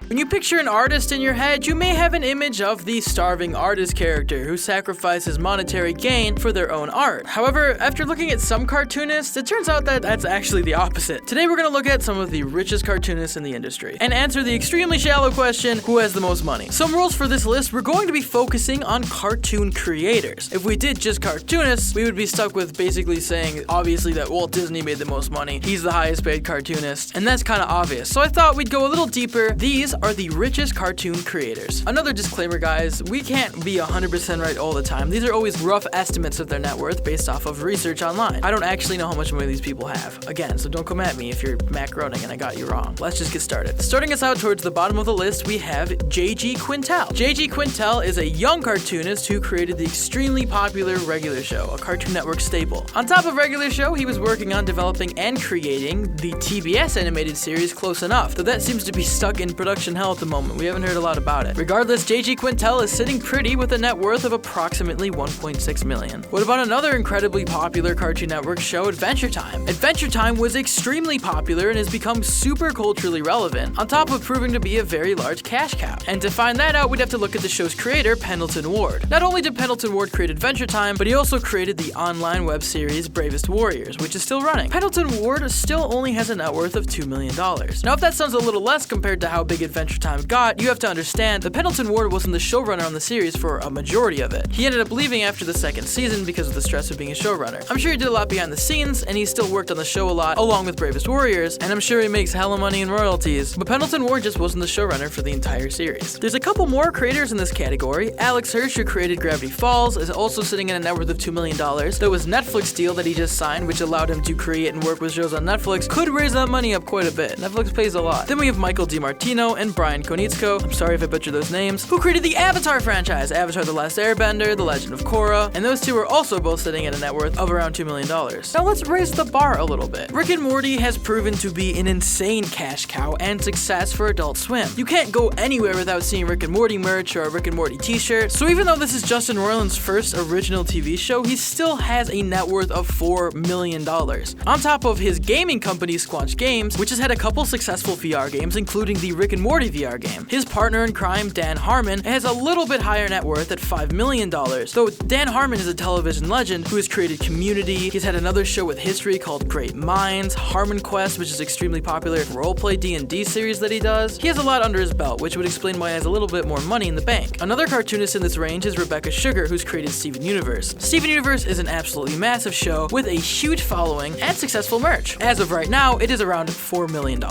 When you picture an artist in your head, you may have an image of the starving artist character who sacrifices monetary gain for their own art. However, after looking at some cartoonists, it turns out that that's actually the opposite. Today we're going to look at some of the richest cartoonists in the industry and answer the extremely shallow question, who has the most money? Some rules for this list: we're going to be focusing on cartoon creators. If we did just cartoonists, we would be stuck with basically saying, obviously, that Walt Disney made the most money. He's the highest paid cartoonist, and that's kind of obvious. So I thought we'd go a little deeper. These are the richest cartoon creators. Another disclaimer, guys, we can't be 100% right all the time. These are always rough estimates of their net worth based off of research online. I don't actually know how much money these people have. Again, so don't come at me if you're Matt Groening and I got you wrong. Let's just get started. Starting us out towards the bottom of the list, we have J.G. Quintel. J.G. Quintel is a young cartoonist who created the extremely popular Regular Show, a Cartoon Network staple. On top of Regular Show, he was working on developing and creating the TBS animated series Close Enough, though that seems to be stuck in production hell at the moment. We haven't heard a lot about it. Regardless, J.G. Quintel is sitting pretty with a net worth of approximately $1.6 million. What about another incredibly popular Cartoon Network show, Adventure Time? Adventure Time was extremely popular and has become super culturally relevant, on top of proving to be a very large cash cow. And to find that out, we'd have to look at the show's creator, Pendleton Ward. Not only did Pendleton Ward create Adventure Time, but he also created the online web series Bravest Warriors, which is still running. Pendleton Ward still only has a net worth of $2 million. Now, if that sounds a little less compared to how big Adventure Time got, you have to understand that Pendleton Ward wasn't the showrunner on the series for a majority of it. He ended up leaving after the second season because of the stress of being a showrunner. I'm sure he did a lot behind the scenes, and he still worked on the show a lot, along with Bravest Warriors, and I'm sure he makes hella money in royalties, but Pendleton Ward just wasn't the showrunner for the entire series. There's a couple more creators in this category. Alex Hirsch, who created Gravity Falls, is also sitting in a net worth of $2 million, though his Netflix deal that he just signed, which allowed him to create and work with shows on Netflix, could raise that money up quite a bit. Netflix pays a lot. Then we have Michael DiMartino and Brian Konietzko, I'm sorry if I butchered those names, who created the Avatar franchise, Avatar: The Last Airbender, The Legend of Korra, and those two are also both sitting at a net worth of around $2 million. Now let's raise the bar a little bit. Rick and Morty has proven to be an insane cash cow and success for Adult Swim. You can't go anywhere without seeing Rick and Morty merch or a Rick and Morty t-shirt, so even though this is Justin Roiland's first original TV show, he still has a net worth of $4 million. On top of his gaming company Squanch Games, which has had a couple successful VR games, including the Rick and Morty VR game. His partner in crime, Dan Harmon, has a little bit higher net worth at $5 million, though Dan Harmon is a television legend who has created Community. He's had another show with history called Great Minds, Harmon Quest, which is extremely popular roleplay D&D series that he does. He has a lot under his belt, which would explain why he has a little bit more money in the bank. Another cartoonist in this range is Rebecca Sugar, who's created Steven Universe. Steven Universe is an absolutely massive show with a huge following and successful merch. As of right now, it is around $4 million.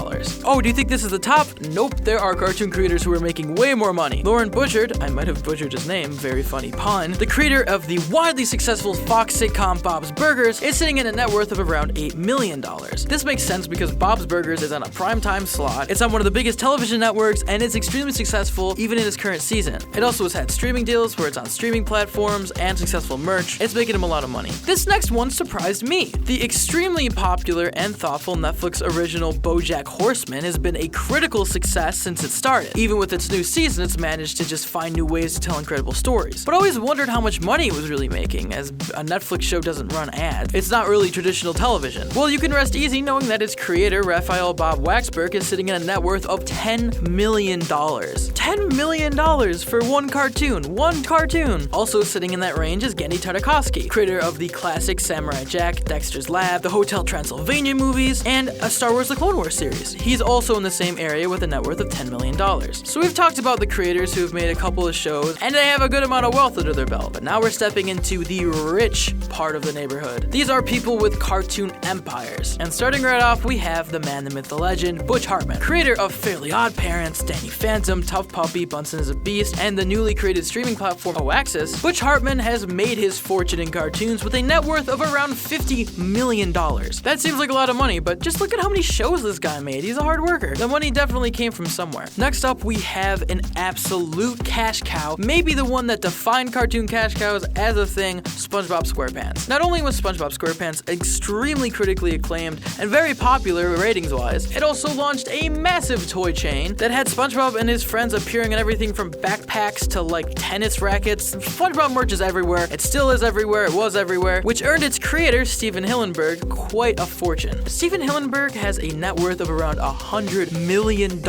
Oh, do you think this is the top? Nope, there are cartoon creators who are making way more money. Loren Bouchard, I might have butchered his name, very funny pun, the creator of the widely successful Fox sitcom Bob's Burgers, is sitting in a net worth of around $8 million. This makes sense because Bob's Burgers is on a primetime slot, it's on one of the biggest television networks, and it's extremely successful even in its current season. It also has had streaming deals where it's on streaming platforms and successful merch. It's making him a lot of money. This next one surprised me. The extremely popular and thoughtful Netflix original BoJack Horseman has been a critical success since it started. Even with its new season, it's managed to just find new ways to tell incredible stories. But I always wondered how much money it was really making, as a Netflix show doesn't run ads. It's not really traditional television. Well, you can rest easy knowing that its creator, Raphael Bob Waxberg, is sitting in a net worth of $10 million. $10 million for one cartoon. One cartoon! Also sitting in that range is Genndy Tartakovsky, creator of the classic Samurai Jack, Dexter's Lab, the Hotel Transylvania movies, and a Star Wars The Clone Wars series. He's also in the same area with a net worth of $10 million. So we've talked about the creators who have made a couple of shows, and they have a good amount of wealth under their belt, but now we're stepping into the rich part of the neighborhood. These are people with cartoon empires. And starting right off, we have the man, the myth, the legend, Butch Hartman, creator of Fairly Odd Parents, Danny Phantom, Tough Puppy, Bunsen is a Beast, and the newly created streaming platform Oaxis. Butch Hartman has made his fortune in cartoons with a net worth of around $50 million. That seems like a lot of money, but just look at how many shows this guy made. He's a hard worker. The money definitely came from somewhere. Next up, we have an absolute cash cow, maybe the one that defined cartoon cash cows as a thing, SpongeBob SquarePants. Not only was SpongeBob SquarePants extremely critically acclaimed and very popular ratings-wise, it also launched a massive toy chain that had SpongeBob and his friends appearing in everything from backpack backpacks to like tennis rackets. SpongeBob merch is everywhere. It still is everywhere. It was everywhere, which earned its creator, Steven Hillenberg, quite a fortune. Steven Hillenberg has a net worth of around $100 million.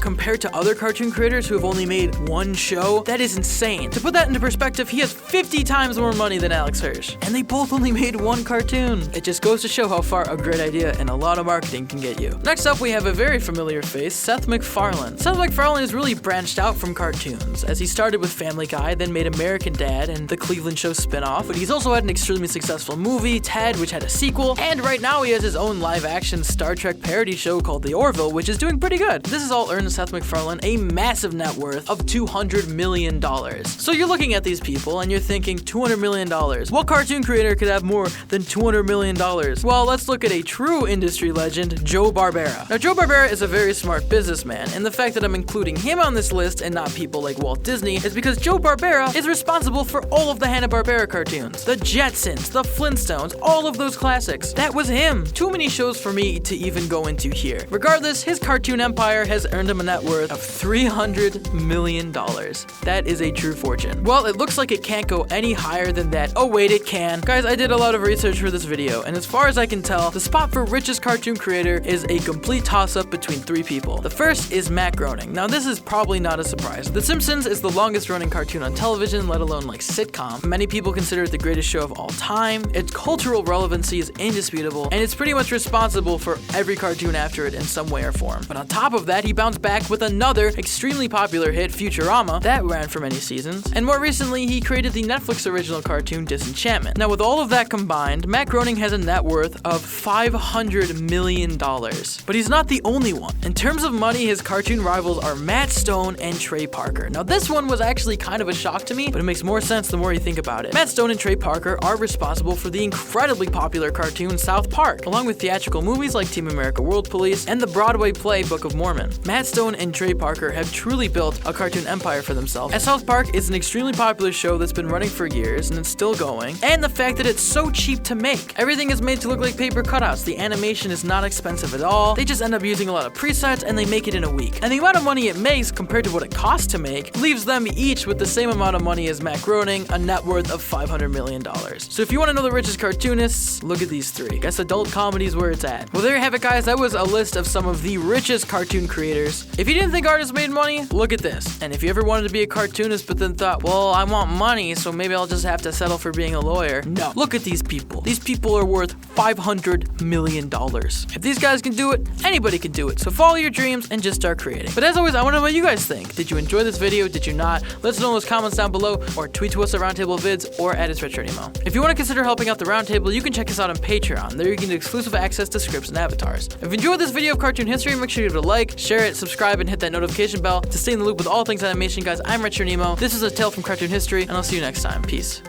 Compared to other cartoon creators who have only made one show, that is insane. To put that into perspective, he has 50 times more money than Alex Hirsch, and they both only made one cartoon. It just goes to show how far a great idea and a lot of marketing can get you. Next up, we have a very familiar face, Seth MacFarlane. Seth MacFarlane has really branched out from cartoons, as he started with Family Guy, then made American Dad and the Cleveland Show spin-off, but he's also had an extremely successful movie, Ted, which had a sequel, and right now he has his own live-action Star Trek parody show called The Orville, which is doing pretty good. This has all earned Seth MacFarlane a massive net worth of $200 million. So you're looking at these people and you're thinking, $200 million. What cartoon creator could have more than $200 million? Well, let's look at a true industry legend, Joe Barbera. Now, Joe Barbera is a very smart businessman, and the fact that I'm including him on this list and not people like Walt Disney is because Joe Barbera is responsible for all of the Hanna-Barbera cartoons. The Jetsons, the Flintstones, all of those classics. That was him. Too many shows for me to even go into here. Regardless, his cartoon empire has earned him a net worth of $300 million. That is a true fortune. Well, it looks like it can't go any higher than that. Oh wait, it can. Guys, I did a lot of research for this video, and as far as I can tell, the spot for richest cartoon creator is a complete toss-up between three people. The first is Matt Groening. Now, this is probably not a surprise. The Simpsons is the longest running cartoon on television, let alone like sitcom. Many people consider it the greatest show of all time. Its cultural relevancy is indisputable, and it's pretty much responsible for every cartoon after it in some way or form. But on top of that, he bounced back with another extremely popular hit, Futurama, that ran for many seasons. And more recently, he created the Netflix original cartoon Disenchantment. Now, with all of that combined, Matt Groening has a net worth of $500 million. But he's not the only one. In terms of money, his cartoon rivals are Matt Stone and Trey Parker. Now, this one was actually kind of a shock to me, but it makes more sense the more you think about it. Matt Stone and Trey Parker are responsible for the incredibly popular cartoon South Park, along with theatrical movies like Team America World Police and the Broadway play Book of Mormon. Matt Stone and Trey Parker have truly built a cartoon empire for themselves, as South Park is an extremely popular show that's been running for years and it's still going, and the fact that it's so cheap to make. Everything is made to look like paper cutouts. The animation is not expensive at all. They just end up using a lot of presets and they make it in a week. And the amount of money it makes compared to what it costs to make leaves them each with the same amount of money as Matt Groening, a net worth of $500 million. So if you want to know the richest cartoonists, look at these three. Guess adult comedy is where it's at. Well, there you have it, guys. That was a list of some of the richest cartoon creators. If you didn't think artists made money, look at this. And if you ever wanted to be a cartoonist but then thought, well, I want money, so maybe I'll just have to settle for being a lawyer. No, look at these people. These people are worth $500 million. If these guys can do it, anybody can do it. So follow your dreams and just start creating. But as always, I want to know what you guys think. Did you enjoy this video? Did you not? Let us know in those comments down below, or tweet to us at Roundtable Vids or at @RetroNemo. If you want to consider helping out the Roundtable, you can check us out on Patreon. There you can get exclusive access to scripts and avatars. If you enjoyed this video of cartoon history, make sure you give it a like, share it, subscribe, and hit that notification bell to stay in the loop with all things animation. Guys, I'm RetroNemo. This is A Tale from Cartoon History, and I'll see you next time. Peace.